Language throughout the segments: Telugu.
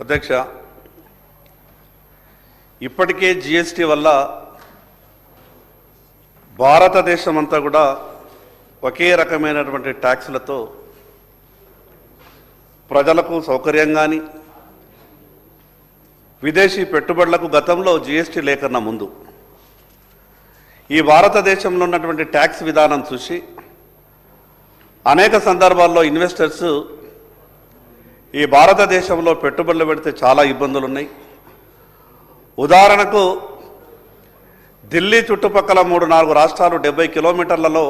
అధ్యక్ష, ఇప్పటికే జిఎస్టీ వల్ల భారతదేశం అంతా కూడా ఒకే రకమైనటువంటి ట్యాక్సులతో ప్రజలకు సౌకర్యంగాని విదేశీ పెట్టుబడులకు గతంలో జిఎస్టీ లేకన్నా ముందు ఈ భారతదేశంలో ఉన్నటువంటి ట్యాక్స్ విధానం చూసి అనేక సందర్భాల్లో ఇన్వెస్టర్స్ ఈ భారతదేశంలో పెట్టుబడులు పెడితే చాలా ఇబ్బందులు ఉన్నాయి. ఉదాహరణకు ఢిల్లీ చుట్టుపక్కల 3-4 రాష్ట్రాలు 70 కిలోమీటర్లలో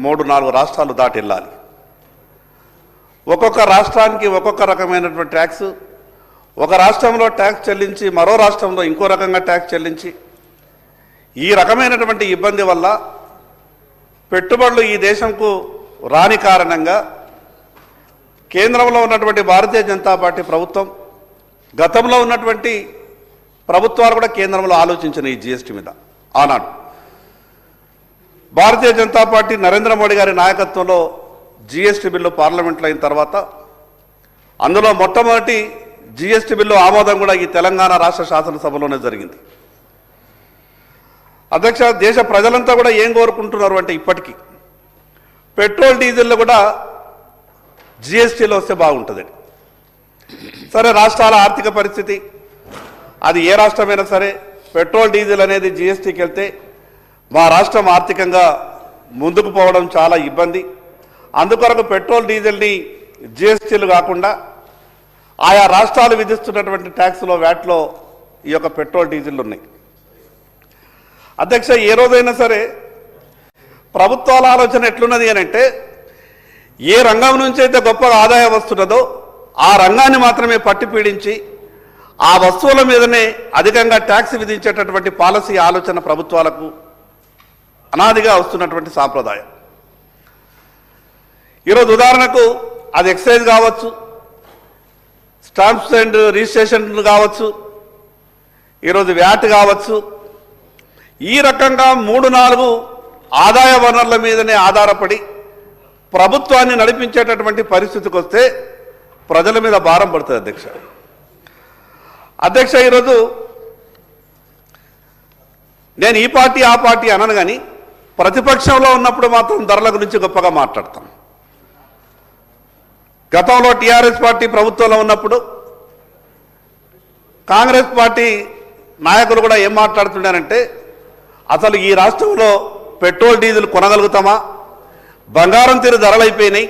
3-4 రాష్ట్రాలు దాటి వెళ్ళాలి. ఒక్కొక్క రాష్ట్రానికి ఒక్కొక్క రకమైనటువంటి ట్యాక్స్, ఒక రాష్ట్రంలో ట్యాక్స్ చెల్లించి మరో రాష్ట్రంలో ఇంకో రకంగా ట్యాక్స్ చెల్లించి ఈ రకమైనటువంటి ఇబ్బంది వల్ల పెట్టుబడులు ఈ దేశంకు రాని కారణంగా కేంద్రంలో ఉన్నటువంటి భారతీయ జనతా పార్టీ ప్రభుత్వం, గతంలో ఉన్నటువంటి ప్రభుత్వాలు కూడా కేంద్రంలో ఆలోచించిన ఈ జిఎస్టీ మీద ఆనాడు భారతీయ జనతా పార్టీ నరేంద్ర మోడీ గారి నాయకత్వంలో జిఎస్టీ బిల్లు పార్లమెంట్లో అయిన తర్వాత అందులో మొట్టమొదటి జిఎస్టీ బిల్లు ఆమోదం కూడా ఈ తెలంగాణ రాష్ట్ర శాసనసభలోనే జరిగింది. అధ్యక్ష, దేశ ప్రజలంతా కూడా ఏం కోరుకుంటున్నారు అంటే ఇప్పటికీ పెట్రోల్ డీజిల్ కూడా జిఎస్టీలో వస్తే బాగుంటుంది. సరే, రాష్ట్రాల ఆర్థిక పరిస్థితి అది ఏ రాష్ట్రమైనా సరే పెట్రోల్ డీజిల్ అనేది జిఎస్టీకి వెళ్తే మా రాష్ట్రం ఆర్థికంగా ముందుకు పోవడం చాలా ఇబ్బంది. అందుకొరకు పెట్రోల్ డీజిల్ని జిఎస్టీలు కాకుండా ఆయా రాష్ట్రాలు విధిస్తున్నటువంటి ట్యాక్స్లో వ్యాట్లో ఈ యొక్క పెట్రోల్ డీజిల్ ఉన్నాయి. అధ్యక్ష, ఏ రోజైనా సరే ప్రభుత్వాల ఆలోచన ఎట్లున్నది అని అంటే ఏ రంగం నుంచి అయితే గొప్పగా ఆదాయం వస్తున్నదో ఆ రంగాన్ని మాత్రమే పట్టి పీడించి ఆ వస్తువుల మీదనే అధికంగా ట్యాక్స్ విధించేటటువంటి పాలసీ ఆలోచన ప్రభుత్వాలకు అనాదిగా వస్తున్నటువంటి సాంప్రదాయం. ఈరోజు ఉదాహరణకు అది ఎక్సైజ్ కావచ్చు, స్టాంప్స్ అండ్ రిజిస్ట్రేషన్ కావచ్చు, ఈరోజు వ్యాట్ కావచ్చు, ఈ రకంగా 3-4 ఆదాయ వనరుల మీదనే ఆధారపడి ప్రభుత్వాన్ని నడిపించేటటువంటి పరిస్థితికి వస్తే ప్రజల మీద భారం పడుతుంది. అధ్యక్ష, ఈరోజు నేను ఈ పార్టీ ఆ పార్టీ అనను, కానీ ప్రతిపక్షంలో ఉన్నప్పుడు మాత్రం ధరల గురించి గొప్పగా మాట్లాడతాం. గతంలో టీఆర్ఎస్ పార్టీ ప్రభుత్వంలో ఉన్నప్పుడు కాంగ్రెస్ పార్టీ నాయకులు కూడా ఏం మాట్లాడుతున్నారంటే అసలు ఈ రాష్ట్రంలో పెట్రోల్ డీజిల్ కొనగలుగుతామా, బంగారం తీరు ధరలు అయిపోయినాయి,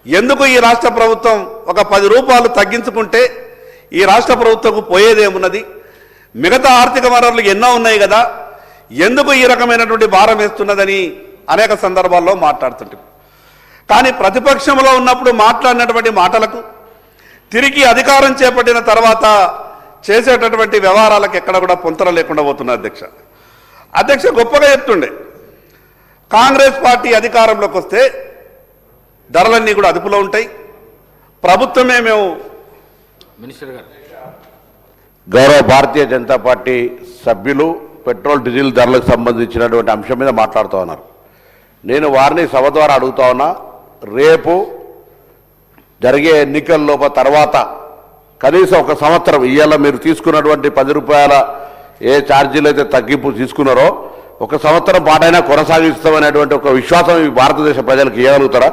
ఎందుకు ఈ రాష్ట్ర ప్రభుత్వం ఒక 10 రూపాయలు తగ్గించుకుంటే ఈ రాష్ట్ర ప్రభుత్వంకు పోయేదేమున్నది, మిగతా ఆర్థిక వనరులు ఎన్నో ఉన్నాయి కదా, ఎందుకు ఈ రకమైనటువంటి భారం వేస్తున్నదని అనేక సందర్భాల్లో మాట్లాడుతుంటాం. కానీ ప్రతిపక్షంలో ఉన్నప్పుడు మాట్లాడినటువంటి మాటలకు తిరిగి అధికారం చేపట్టిన తర్వాత చేసేటటువంటి వ్యవహారాలకు ఎక్కడ కూడా పొంతన లేకుండా పోతున్నారు. అధ్యక్ష, గొప్పగా చెప్తుండే కాంగ్రెస్ పార్టీ అధికారంలోకి వస్తే ధరలన్నీ కూడా అదుపులో ఉంటాయి, ప్రభుత్వమే మేము మినిస్టర్ గారు గౌరవ భారతీయ జనతా పార్టీ సభ్యులు పెట్రోల్ డీజిల్ ధరలకు సంబంధించినటువంటి అంశం మీద మాట్లాడుతూ ఉన్నారు. నేను వారిని సభ ద్వారా అడుగుతా ఉన్నా, రేపు జరిగే ఎన్నికల్లోప తర్వాత కనీసం 1 సంవత్సరం ఇవాళ మీరు తీసుకున్నటువంటి 10 రూపాయల ఏ ఛార్జీలు అయితే తగ్గింపు తీసుకున్నారో 1 సంవత్సరం పాటైనా కొనసాగిస్తామనేటువంటి ఒక విశ్వాసం ఈ భారతదేశ ప్రజలకు ఇవ్వగలుగుతారా?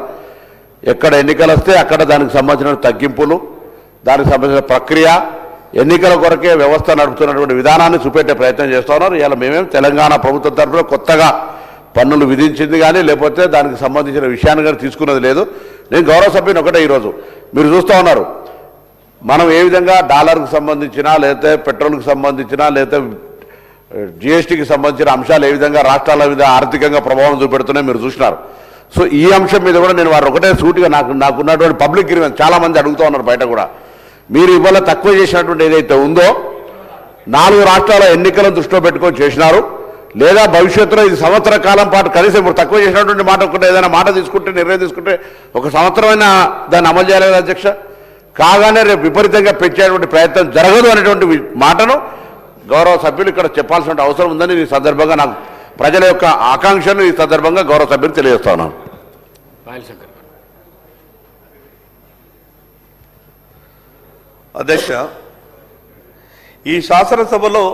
ఎక్కడ ఎన్నికలు వస్తే అక్కడ దానికి సంబంధించిన తగ్గింపులు, దానికి సంబంధించిన ప్రక్రియ, ఎన్నికల కొరకే వ్యవస్థ నడుపుతున్నటువంటి విధానాన్ని చూపెట్టే ప్రయత్నం చేస్తూ ఉన్నారు. ఇలా మేమేం తెలంగాణ ప్రభుత్వం తరఫున కొత్తగా పన్నులు విధించింది కానీ లేకపోతే దానికి సంబంధించిన విషయాన్ని కానీ తీసుకున్నది లేదు. నేను గౌరవ సభ్యుని ఒకటే, ఈరోజు మీరు చూస్తూ ఉన్నారు మనం ఏ విధంగా డాలర్కు సంబంధించినా లేకపోతే పెట్రోల్కి సంబంధించినా లేకపోతే జిఎస్టీకి సంబంధించిన అంశాలు ఏ విధంగా రాష్ట్రాల మీద ఆర్థికంగా ప్రభావం చూపెడుతున్నాయి మీరు చూసినారు. సో ఈ అంశం మీద కూడా నేను వారు ఒకటే సూటిగా నాకున్నటువంటి పబ్లిక్ గ్రీవెన్స్ చాలామంది అడుగుతూ ఉన్నారు బయట కూడా, మీరు ఇవాళ తక్కువ చేసినటువంటి ఏదైతే ఉందో 4 రాష్ట్రాల ఎన్నికలను దృష్టిలో పెట్టుకొని చేసినారు, లేదా భవిష్యత్తులో ఇది సంవత్సర కాలం పాటు కనీసం ఇప్పుడు తక్కువ చేసినటువంటి మాట ఒకటే ఏదైనా మాట తీసుకుంటే నిర్ణయం తీసుకుంటే 1 సంవత్సరమైనా దాన్ని అమలు చేయాలి కదా అధ్యక్ష. కాగానే రేపు విపరీతంగా పెంచేటువంటి ప్రయత్నం జరగదు అనేటువంటి మాటను గౌరవ సభ్యులు ఇక్కడ చెప్పాల్సిన అవసరం ఉందని ఈ సందర్భంగా నాకు ప్రజల యొక్క ఆకాంక్షను ఈ సందర్భంగా గౌరవ సభ్యులు తెలియజేస్తా ఉన్నాను. అధ్యక్ష, ఈ శాసనసభలో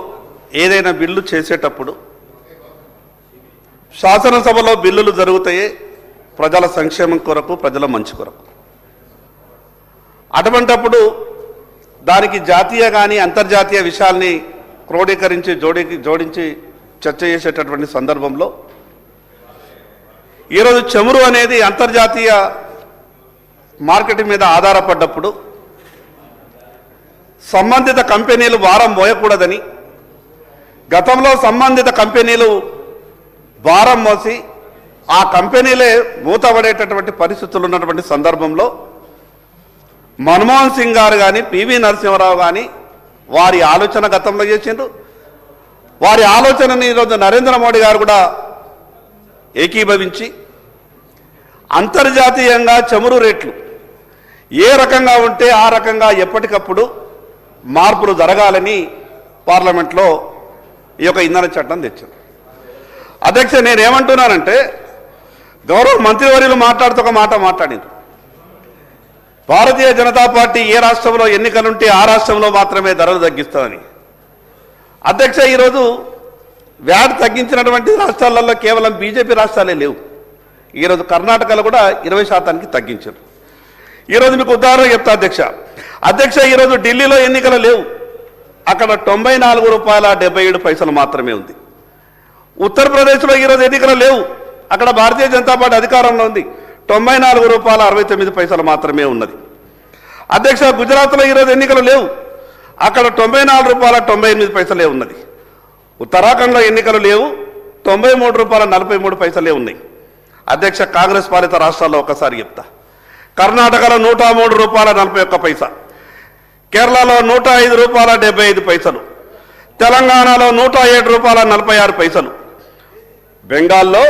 ఏదైనా బిల్లు చేసేటప్పుడు శాసనసభలో బిల్లులు జరుగుతాయే ప్రజల సంక్షేమం కొరకు, ప్రజల మంచి కొరకు. అటువంటప్పుడు దానికి జాతీయ కానీ అంతర్జాతీయ విషయాల్ని క్రోడీకరించి జోడించి చర్చ చేసేటటువంటి సందర్భంలో ఈరోజు చమురు అనేది అంతర్జాతీయ మార్కెట్ మీద ఆధారపడ్డప్పుడు సంబంధిత కంపెనీలు భారం మోయకూడదని, గతంలో సంబంధిత కంపెనీలు భారం మోసి ఆ కంపెనీలే మూతపడేటటువంటి పరిస్థితులు ఉన్నటువంటి సందర్భంలో మన్మోహన్ సింగ్ గారు కానీ, పివి నరసింహారావు కానీ వారి ఆలోచన గతంలో చేసిండ్రు. వారి ఆలోచనని ఈరోజు నరేంద్ర మోడీ గారు కూడా ఏకీభవించి అంతర్జాతీయంగా చమురు రేట్లు ఏ రకంగా ఉంటే ఆ రకంగా ఎప్పటికప్పుడు మార్పులు జరగాలని పార్లమెంట్లో ఈ యొక్క ఇంధన చట్టం తెచ్చారు. అధ్యక్ష, నేనేమంటున్నానంటే గౌరవ మంత్రివర్యులు మాట్లాడుతూ ఒక మాట మాట్లాడింది. భారతీయ జనతా పార్టీ ఏ రాష్ట్రంలో ఎన్నికలుంటే ఆ రాష్ట్రంలో మాత్రమే ధరలు తగ్గిస్తామని. అధ్యక్ష, ఈరోజు వ్యాట్ తగ్గించినటువంటి రాష్ట్రాలలో కేవలం బీజేపీ రాష్ట్రాలే లేవు. ఈరోజు కర్ణాటకలో కూడా 20% తగ్గించారు. ఈరోజు మీకు ఉదాహరణ చెప్తా అధ్యక్ష, ఈరోజు ఢిల్లీలో ఎన్నికలు లేవు. అక్కడ ₹94.77 మాత్రమే ఉంది. ఉత్తరప్రదేశ్లో ఈరోజు ఎన్నికలు లేవు. అక్కడ భారతీయ జనతా పార్టీ అధికారంలో ఉంది. ₹94.69 మాత్రమే ఉన్నది. అధ్యక్ష, గుజరాత్లో ఈరోజు ఎన్నికలు లేవు. అక్కడ ₹94.98 ఉన్నది. ఉత్తరాఖండ్లో ఎన్నికలు లేవు. ₹93.43 ఉన్నాయి. అధ్యక్ష, కాంగ్రెస్ పాలిత రాష్ట్రాల్లో ఒకసారి చెప్తా. కర్ణాటకలో ₹103.41, కేరళలో ₹105.75, తెలంగాణలో ₹107.46, బెంగాల్లో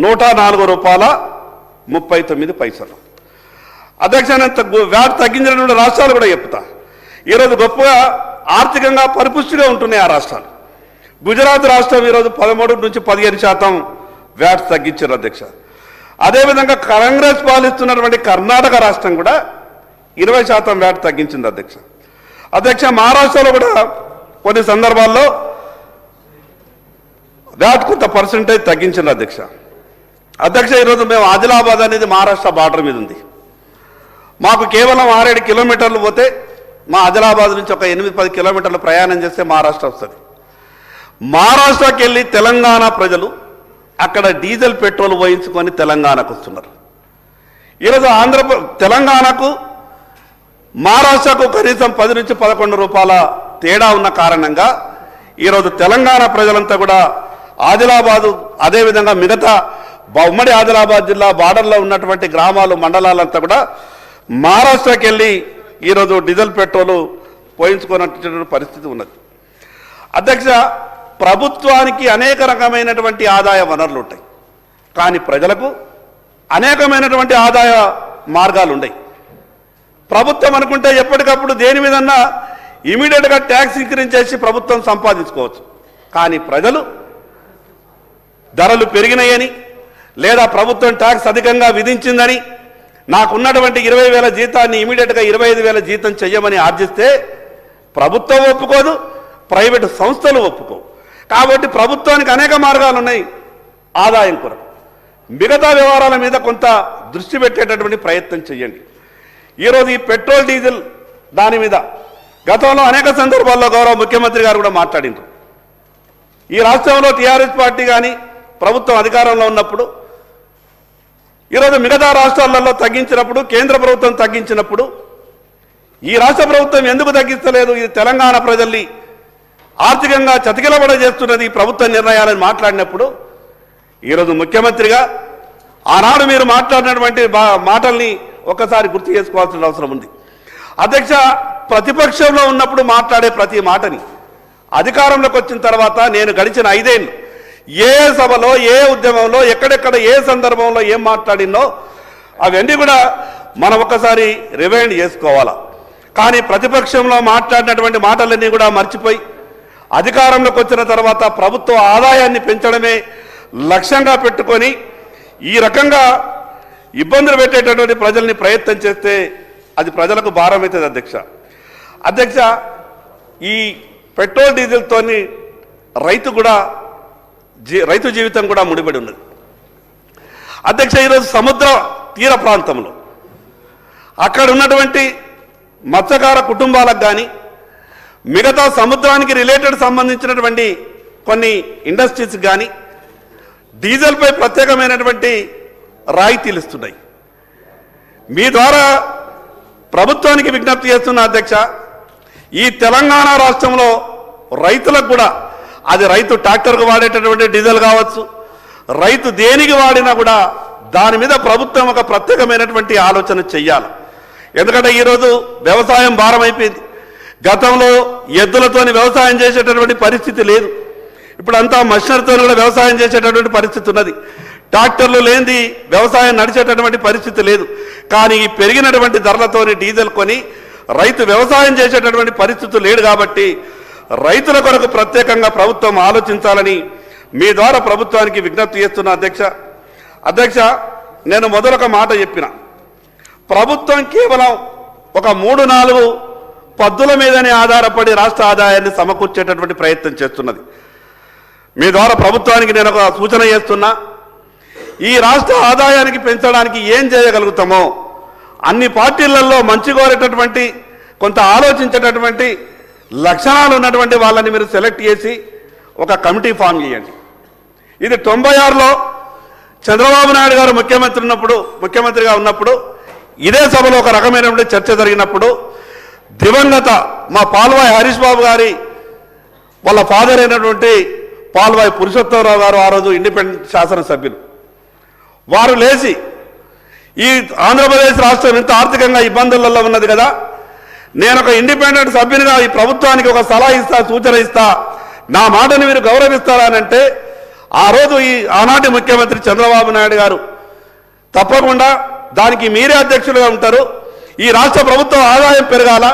₹104.39. అధ్యక్ష, వ్యాట్ తగ్గించినటువంటి రాష్ట్రాలు కూడా చెప్తా. ఈరోజు గొప్పగా ఆర్థికంగా పరిపుష్టిగా ఉంటున్నాయి ఆ రాష్ట్రాలు. గుజరాత్ రాష్ట్రం ఈరోజు 13 నుంచి 15% వ్యాట్ తగ్గించారు అధ్యక్ష. అదేవిధంగా కాంగ్రెస్ పాలిస్తున్నటువంటి కర్ణాటక రాష్ట్రం కూడా 20% వ్యాట్ తగ్గించింది అధ్యక్ష. మహారాష్ట్రలో కూడా కొన్ని సందర్భాల్లో వ్యాట్ కొంత పర్సెంటేజ్ తగ్గించింది అధ్యక్ష. ఈరోజు మేము ఆదిలాబాద్ అనేది మహారాష్ట్ర బార్డర్ మీద ఉంది. మాకు కేవలం 6-7 కిలోమీటర్లు పోతే మా ఆదిలాబాద్ నుంచి ఒక 8-10 కిలోమీటర్లు ప్రయాణం చేస్తే మహారాష్ట్ర వస్తుంది. మహారాష్ట్రకి వెళ్ళి తెలంగాణ ప్రజలు అక్కడ డీజిల్ పెట్రోల్ పోయించుకొని తెలంగాణకు వస్తున్నారు. ఈరోజు తెలంగాణకు మహారాష్ట్రకు కనీసం 10 నుంచి 11 రూపాయల తేడా ఉన్న కారణంగా ఈరోజు తెలంగాణ ప్రజలంతా కూడా ఆదిలాబాదు, అదేవిధంగా మిగతా ఉమ్మడి ఆదిలాబాద్ జిల్లా బార్డర్లో ఉన్నటువంటి గ్రామాలు, మండలాలంతా కూడా మహారాష్ట్రకి వెళ్ళి ఈరోజు డీజిల్ పెట్రోలు పోయించుకున్నటువంటి పరిస్థితి ఉన్నది అధ్యక్ష. ప్రభుత్వానికి అనేక రకమైనటువంటి ఆదాయ వనరులు ఉంటాయి, కానీ ప్రజలకు అనేకమైనటువంటి ఆదాయ మార్గాలు ఉన్నాయి. ప్రభుత్వం అనుకుంటే ఎప్పటికప్పుడు దేని మీదన్నా ఇమీడియట్గా ట్యాక్స్ ఇంక్రీజ్ చేసి ప్రభుత్వం సంపాదించుకోవచ్చు. కానీ ప్రజలు ధరలు పెరిగినాయని, లేదా ప్రభుత్వం ట్యాక్స్ అధికంగా విధించిందని, నాకున్నటువంటి 20,000 జీతాన్ని ఇమీడియట్గా 25,000 జీతం చెయ్యమని ఆర్జిస్తే ప్రభుత్వం ఒప్పుకోదు, ప్రైవేటు సంస్థలు ఒప్పుకోవు. కాబట్టి ప్రభుత్వానికి అనేక మార్గాలు ఉన్నాయి ఆదాయం కొరకు. మిగతా వ్యవహారాల మీద కొంత దృష్టి పెట్టేటటువంటి ప్రయత్నం చేయండి. ఈరోజు ఈ పెట్రోల్ డీజిల్ దాని మీద గతంలో అనేక సందర్భాల్లో గౌరవ ముఖ్యమంత్రి గారు కూడా మాట్లాడిండ్రు. ఈ రాష్ట్రంలో టీఆర్ఎస్ పార్టీ కానీ ప్రభుత్వం అధికారంలో ఉన్నప్పుడు, ఈరోజు మిగతా రాష్ట్రాలలో తగ్గించినప్పుడు, కేంద్ర ప్రభుత్వం తగ్గించినప్పుడు ఈ రాష్ట్ర ప్రభుత్వం ఎందుకు తగ్గించలేదు, ఇది తెలంగాణ ప్రజల్ని ఆర్థికంగా చతికిలబడ చేస్తున్నది ఈ ప్రభుత్వ నిర్ణయాలను మాట్లాడినప్పుడు, ఈరోజు ముఖ్యమంత్రిగా ఆనాడు మీరు మాట్లాడినటువంటి మాటల్ని ఒక్కసారి గుర్తు చేసుకోవాల్సిన అవసరం ఉంది అధ్యక్ష. ప్రతిపక్షంలో ఉన్నప్పుడు మాట్లాడే ప్రతి మాటని అధికారంలోకి వచ్చిన తర్వాత నేను గడిచిన 5 ఏళ్ళు ఏ సభలో, ఏ ఉద్యమంలో, ఎక్కడెక్కడ ఏ సందర్భంలో ఏం మాట్లాడినో అవన్నీ కూడా మనం ఒక్కసారి రివైండ్ చేసుకోవాలా. కానీ ప్రతిపక్షంలో మాట్లాడినటువంటి మాటలన్నీ కూడా మర్చిపోయి అధికారంలోకి వచ్చిన తర్వాత ప్రభుత్వ ఆదాయాన్ని పెంచడమే లక్ష్యంగా పెట్టుకొని ఈ రకంగా ఇబ్బందులు పెట్టేటటువంటి ప్రజల్ని ప్రయత్నం చేస్తే అది ప్రజలకు భారం అవుతుంది అధ్యక్ష. ఈ పెట్రోల్ డీజిల్తోని రైతు జీవితం కూడా ముడిపడి ఉన్నది. అధ్యక్ష, ఈరోజు సముద్ర తీర ప్రాంతంలో అక్కడ ఉన్నటువంటి మత్స్యకార కుటుంబాలకు కానీ మిగతా సముద్రానికి రిలేటెడ్ సంబంధించినటువంటి కొన్ని ఇండస్ట్రీస్ కానీ డీజిల్పై ప్రత్యేకమైనటువంటి రాయితీలు ఇస్తున్నాయి. మీ ద్వారా ప్రభుత్వానికి విజ్ఞప్తి చేస్తున్న అధ్యక్ష, ఈ తెలంగాణ రాష్ట్రంలో రైతులకు కూడా అది రైతు ట్రాక్టర్కు వాడేటటువంటి డీజిల్ కావచ్చు, రైతు దేనికి వాడినా కూడా దాని మీద ప్రభుత్వం ఒక ప్రత్యేకమైనటువంటి ఆలోచన చెయ్యాలి. ఎందుకంటే ఈరోజు వ్యవసాయం భారం అయిపోయింది. గతంలో ఎద్దులతోని వ్యవసాయం చేసేటటువంటి పరిస్థితి లేదు. ఇప్పుడు అంతా మషినరీతో కూడా వ్యవసాయం చేసేటటువంటి పరిస్థితి ఉన్నది. ట్రాక్టర్లు లేనిది వ్యవసాయం నడిచేటటువంటి పరిస్థితి లేదు. కానీ ఈ పెరిగినటువంటి ధరలతోని డీజిల్ కొని రైతు వ్యవసాయం చేసేటటువంటి పరిస్థితి లేడు. కాబట్టి రైతుల కొరకు ప్రత్యేకంగా ప్రభుత్వం ఆలోచించాలని మీ ద్వారా ప్రభుత్వానికి విజ్ఞప్తి చేస్తున్నా అధ్యక్ష, నేను మొదలొక మాట చెప్పిన, ప్రభుత్వం కేవలం ఒక 3-4 పద్దుల మీదనే ఆధారపడి రాష్ట్ర ఆదాయాన్ని సమకూర్చేటటువంటి ప్రయత్నం చేస్తున్నది. మీ ద్వారా ప్రభుత్వానికి నేను ఒక సూచన చేస్తున్నా, ఈ రాష్ట్ర ఆదాయానికి పెంచడానికి ఏం చేయగలుగుతామో అన్ని పార్టీలలో మంచి కోరేటటువంటి కొంత ఆలోచించేటటువంటి లక్షణాలు ఉన్నటువంటి వాళ్ళని మీరు సెలెక్ట్ చేసి ఒక కమిటీ ఫామ్ చేయండి. ఇది 96లో చంద్రబాబు నాయుడు గారు ముఖ్యమంత్రిగా ఉన్నప్పుడు ఇదే సభలో ఒక రకమైనటువంటి చర్చ జరిగినప్పుడు దివంగత మా పాల్వాయి హరీష్ బాబు గారి వాళ్ళ ఫాదర్ అయినటువంటి పాల్వాయి పురుషోత్తమరావు గారు ఆ రోజు ఇండిపెండెంట్ శాసనసభ్యులు వారు లేచి ఈ ఆంధ్రప్రదేశ్ రాష్ట్రం ఇంత ఆర్థికంగా ఇబ్బందులలో ఉన్నది కదా, నేను ఒక ఇండిపెండెంట్ సభ్యునిగా ఈ ప్రభుత్వానికి ఒక సలహా ఇస్తా, సూచన ఇస్తా, నా మాటను మీరు గౌరవిస్తారనంటే ఆ రోజు ఈ ఆనాటి ముఖ్యమంత్రి చంద్రబాబు నాయుడు గారు తప్పకుండా దానికి మీరే అధ్యక్షులుగా ఉంటారు, ఈ రాష్ట్ర ప్రభుత్వం ఆదాయం పెరగాల,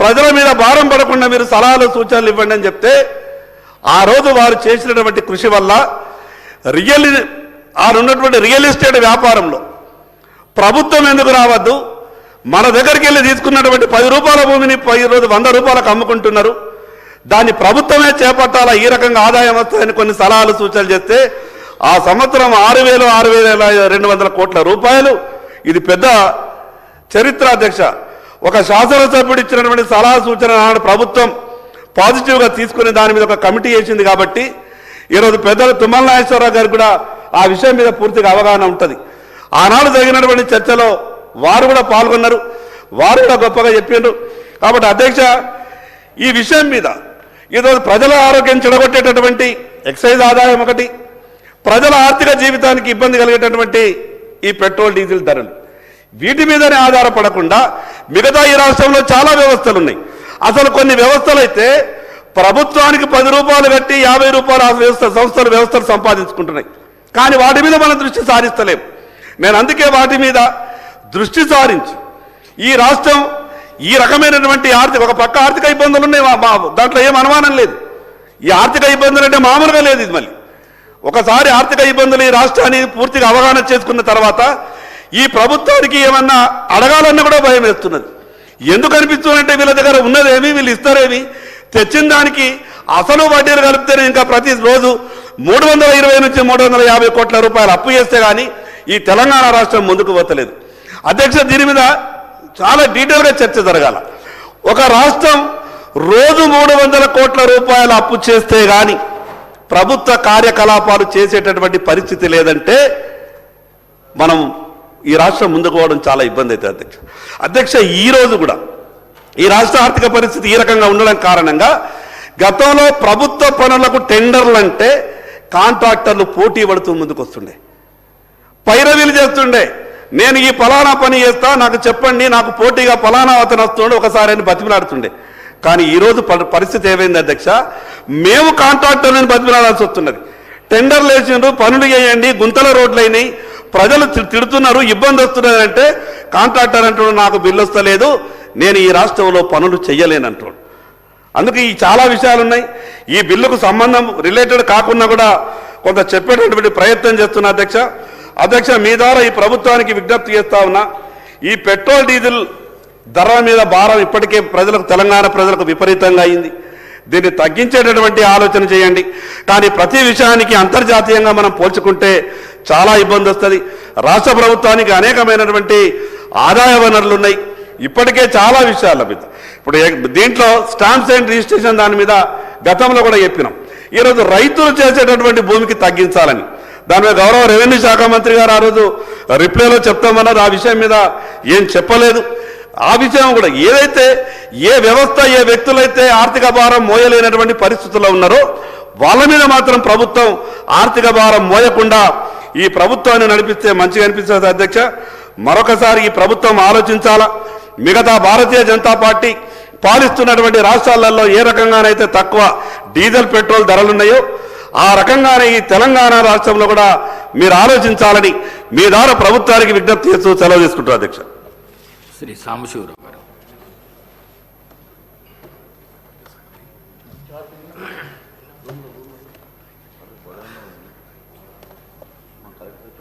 ప్రజల మీద భారం పడకుండా మీరు సలహాలు సూచనలు ఇవ్వండి అని చెప్తే ఆ రోజు వారు చేసినటువంటి కృషి వల్ల ఉన్నటువంటి రియల్ ఎస్టేట్ వ్యాపారంలో ప్రభుత్వం ఎందుకు రావద్దు, మన దగ్గరికి వెళ్ళి తీసుకున్నటువంటి 10 రూపాయల భూమిని ఈరోజు 100 రూపాయలకు అమ్ముకుంటున్నారు, దాన్ని ప్రభుత్వమే చేపట్టాలా, ఈ రకంగా ఆదాయం వస్తుందని కొన్ని సలహాలు సూచనలు చేస్తే ఆ సంవత్సరం 6,200 కోట్ల రూపాయలు, ఇది పెద్ద చరిత్ర అధ్యక్ష. ఒక శాసనసభ్యుడు ఇచ్చినటువంటి సలహా సూచన నాడు ప్రభుత్వం పాజిటివ్గా తీసుకుని దాని మీద ఒక కమిటీ వేసింది. కాబట్టి ఈరోజు పెద్దలు తుమ్మల నాగేశ్వరరావు గారికి కూడా ఆ విషయం మీద పూర్తిగా అవగాహన ఉంటుంది. ఆనాడు జరిగినటువంటి చర్చలో వారు కూడా పాల్గొన్నారు, వారు కూడా గొప్పగా చెప్పారు. కాబట్టి అధ్యక్ష, ఈ విషయం మీద ఈరోజు ప్రజల ఆరోగ్యం చెడగొట్టేటటువంటి ఎక్సైజ్ ఆదాయం ఒకటి, ప్రజల ఆర్థిక జీవితానికి ఇబ్బంది కలిగేటటువంటి ఈ పెట్రోల్ డీజిల్ ధరలు, వీటి మీదనే ఆధారపడకుండా మిగతా ఈ రాష్ట్రంలో చాలా వ్యవస్థలు ఉన్నాయి. అసలు కొన్ని వ్యవస్థలు అయితే ప్రభుత్వానికి 10 రూపాయలు కట్టి 50 రూపాయలు ఆ సంస్థలు సంపాదించుకుంటున్నాయి. కానీ వాటి మీద మనం దృష్టి సారిస్తలేం. నేను అందుకే వాటి మీద దృష్టి సారించి ఈ రాష్ట్రం ఈ రకమైనటువంటి ఒక పక్క ఆర్థిక ఇబ్బందులు ఉన్నాయి, దాంట్లో ఏం అనుమానం లేదు. ఈ ఆర్థిక ఇబ్బందులు అంటే మామూలుగా లేదు. ఇది మళ్ళీ ఒకసారి ఆర్థిక ఇబ్బందులు ఈ రాష్ట్రాన్ని పూర్తిగా అవగాహన చేసుకున్న తర్వాత ఈ ప్రభుత్వానికి ఏమన్నా అడగాలన్నా కూడా భయం వేస్తున్నది. ఎందుకు అనిపిస్తుందంటే వీళ్ళ దగ్గర ఉన్నదేమి, వీళ్ళు ఇస్తారేమి, తెచ్చిన దానికి అసలు వడ్డీలు కలిపితేనే ఇంకా ప్రతి రోజు 320 నుంచి 350 కోట్ల రూపాయలు అప్పు చేస్తే కానీ ఈ తెలంగాణ రాష్ట్రం ముందుకు పోతలేదు. అధ్యక్ష, దీని మీద చాలా డీటెయిల్గా చర్చ జరగాల. ఒక రాష్ట్రం రోజు 300 కోట్ల రూపాయల అప్పు చేస్తే కానీ ప్రభుత్వ కార్యకలాపాలు చేసేటటువంటి పరిస్థితి లేదంటే మనం ఈ రాష్ట్రం ముందుకు పోవడం చాలా ఇబ్బంది అవుతుంది అధ్యక్ష. ఈ రోజు కూడా ఈ రాష్ట్ర ఆర్థిక పరిస్థితి ఈ రకంగా ఉండడం కారణంగా గతంలో ప్రభుత్వ పనులకు టెండర్లు అంటే కాంట్రాక్టర్లు పోటీ పడుతూ ముందుకు వస్తుండే, పైరవీలు చేస్తుండే, నేను ఈ ఫలానా పని చేస్తా, నాకు చెప్పండి, నాకు పోటీగా ఫలానా అతను వస్తుండే, ఒకసారి అని బతిమలాడుతుండే. కానీ ఈరోజు పరిస్థితి ఏమైంది అధ్యక్ష, మేము కాంట్రాక్టర్లను బతిమలాడాల్సి వస్తున్నది. టెండర్లు వేసిండ్రు, పనులు చేయండి, గుంతల రోడ్లు అయినాయి, ప్రజలు తిడుతున్నారు, ఇబ్బంది వస్తున్నది అంటే కాంట్రాక్టర్ అంటున్నాడు నాకు బిల్లు వస్తలేదు, నేను ఈ రాష్ట్రంలో పనులు చెయ్యలేనంటున్నాడు. అందుకే ఈ చాలా విషయాలు ఉన్నాయి. ఈ బిల్లుకు సంబంధం రిలేటెడ్ కాకుండా కూడా కొంత చెప్పేటటువంటి ప్రయత్నం చేస్తున్నా అధ్యక్ష. మీ ద్వారా ఈ ప్రభుత్వానికి విజ్ఞప్తి చేస్తా ఉన్నా, ఈ పెట్రోల్ డీజిల్ ధరల మీద భారం ఇప్పటికే ప్రజలకు, తెలంగాణ ప్రజలకు విపరీతంగా అయింది. దీన్ని తగ్గించేటటువంటి ఆలోచన చేయండి. కానీ ప్రతి విషయానికి అంతర్జాతీయంగా మనం పోల్చుకుంటే చాలా ఇబ్బంది వస్తుంది. రాష్ట్ర ప్రభుత్వానికి అనేకమైనటువంటి ఆదాయ వనరులు ఉన్నాయి. ఇప్పటికే చాలా విషయాలు లభిస్తాయి. ఇప్పుడు దీంట్లో స్టాంప్స్ అండ్ రిజిస్ట్రేషన్ దాని మీద గతంలో కూడా చెప్పినాం. ఈరోజు రైతులు చేసేటటువంటి భూమికి తగ్గించాలని దాని మీద గౌరవ రెవెన్యూ శాఖ మంత్రి గారు ఆ రోజు రిప్లైలో చెప్తామన్నారు. ఆ విషయం మీద ఏం చెప్పలేదు. ఆ విషయం కూడా ఏదైతే ఏ వ్యవస్థ, ఏ వ్యక్తులైతే ఆర్థిక భారం మోయలేనటువంటి పరిస్థితుల్లో ఉన్నారో వాళ్ళ మీద మాత్రం ప్రభుత్వం ఆర్థిక భారం మోయకుండా ఈ ప్రభుత్వాన్ని నడిపిస్తే మంచిగా అనిపిస్తుంది. అధ్యక్ష, మరొకసారి ఈ ప్రభుత్వం ఆలోచించాలా. మిగతా భారతీయ జనతా పార్టీ పాలిస్తున్నటువంటి రాష్ట్రాలలో ఏ రకంగానైతే తక్కువ డీజిల్, పెట్రోల్ ధరలున్నాయో ఆ రకంగానే ఈ తెలంగాణ రాష్ట్రంలో కూడా మీరు ఆలోచించాలని మీ ద్వారా ప్రభుత్వానికి విజ్ఞప్తి చేస్తూ సెలవు తీసుకుంటారు. అధ్యక్ష. శ్రీ సాంబశివరావు.